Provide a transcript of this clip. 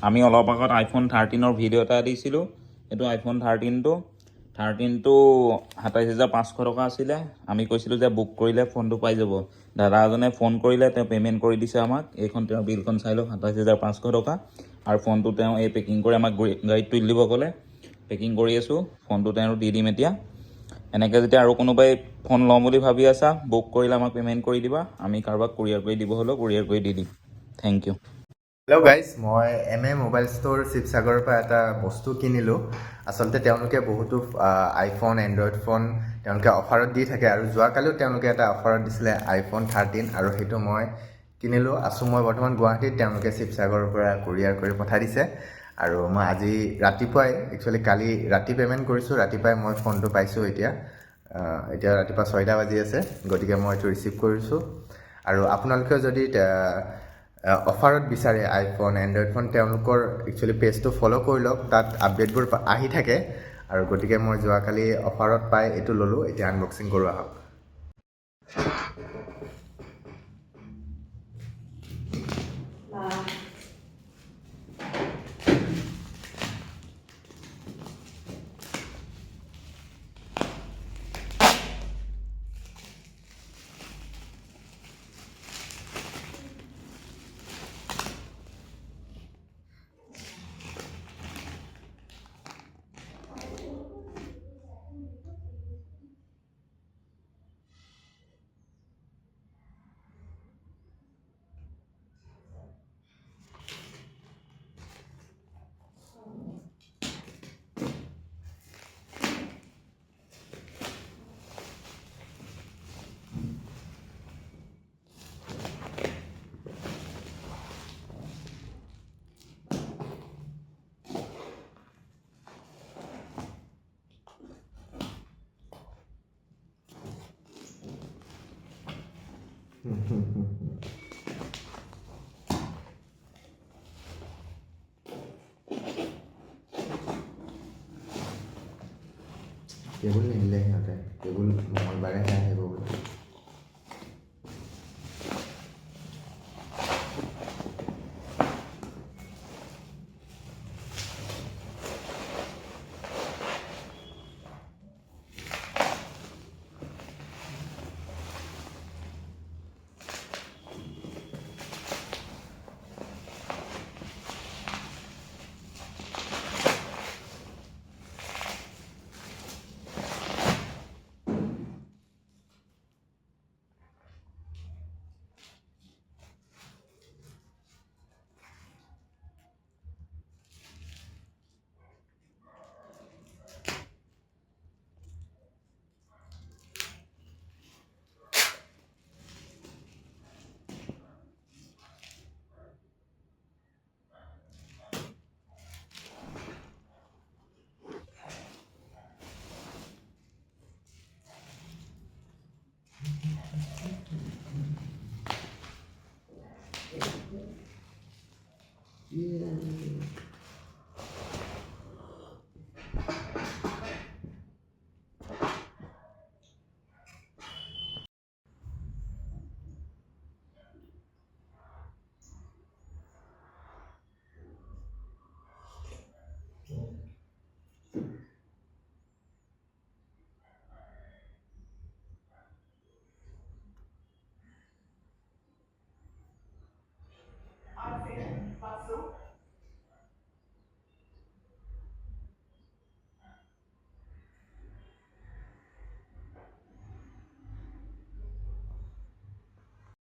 আমি অলপ আগত আইফোন 13ৰ ভিডিঅ' এটা দিছিলোঁ। এইটো আইফোন 13টো 27,500 টকা আছিলে। আমি কৈছিলোঁ যে বুক কৰিলে ফোনটো পাই যাব। দাদা এজনে ফোন কৰিলে, তেওঁ পে'মেণ্ট কৰি দিছে আমাক। এইখন তেওঁ বিলখন চাই লওক, 27,500 টকা। আৰু ফোনটো তেওঁ এই পেকিং কৰি আমাক গাড়ীত তুলি দিব ক'লে। পেকিং কৰি আছোঁ, ফোনটো তেওঁ দি দিম এতিয়া। এনেকৈ যেতিয়া আৰু কোনোবাই ফোন ল'ম বুলি ভাবি আছা, বুক কৰিলে আমাক পে'মেণ্ট কৰি দিবা। আমি কাৰোবাক কুৰিয়াৰ কৰি দিব হ'লেও কুৰিয়াৰ কৰি দি দিম। Thank you. হেল্ল' গাইজ, মই মোবাইল ষ্ট'ৰ শিৱসাগৰৰ পৰা এটা বস্তু কিনিলোঁ। আচলতে তেওঁলোকে বহুতো আইফোন, এণ্ড্ৰইড ফোন তেওঁলোকে অফাৰত দি থাকে, আৰু যোৱাকালিও তেওঁলোকে এটা অফাৰত দিছিলে আইফোন 13, আৰু সেইটো মই কিনিলোঁ। মই বৰ্তমান গুৱাহাটীত, তেওঁলোকে শিৱসাগৰৰ পৰা কুৰিয়াৰ কৰি পঠাই দিছে। আৰু মই আজি ৰাতিপুৱাই, একচুৱেলি কালি ৰাতি পে'মেণ্ট কৰিছোঁ, ৰাতিপুৱাই মই ফোনটো পাইছোঁ। এতিয়া ৰাতিপুৱা 6টা বাজি আছে, গতিকে মই এইটো ৰিচিভ কৰিছোঁ। আৰু আপোনালোকেও যদি অফাৰত বিচাৰে আইফোন, এণ্ড্ৰইড ফোন, তেওঁলোকৰ একচুৱেলি পেজটো ফ'ল' কৰি লওক, তাত আপডেটবোৰ আহি থাকে। আৰু গতিকে মই যোৱাকালি অফাৰত পাই এইটো ল'লোঁ। এতিয়া আনবক্সিং কৰোঁ আহক। কেবুল নিদিলে সিহঁতে, কেবুল মঙলবাৰেহে আহিব বোলে।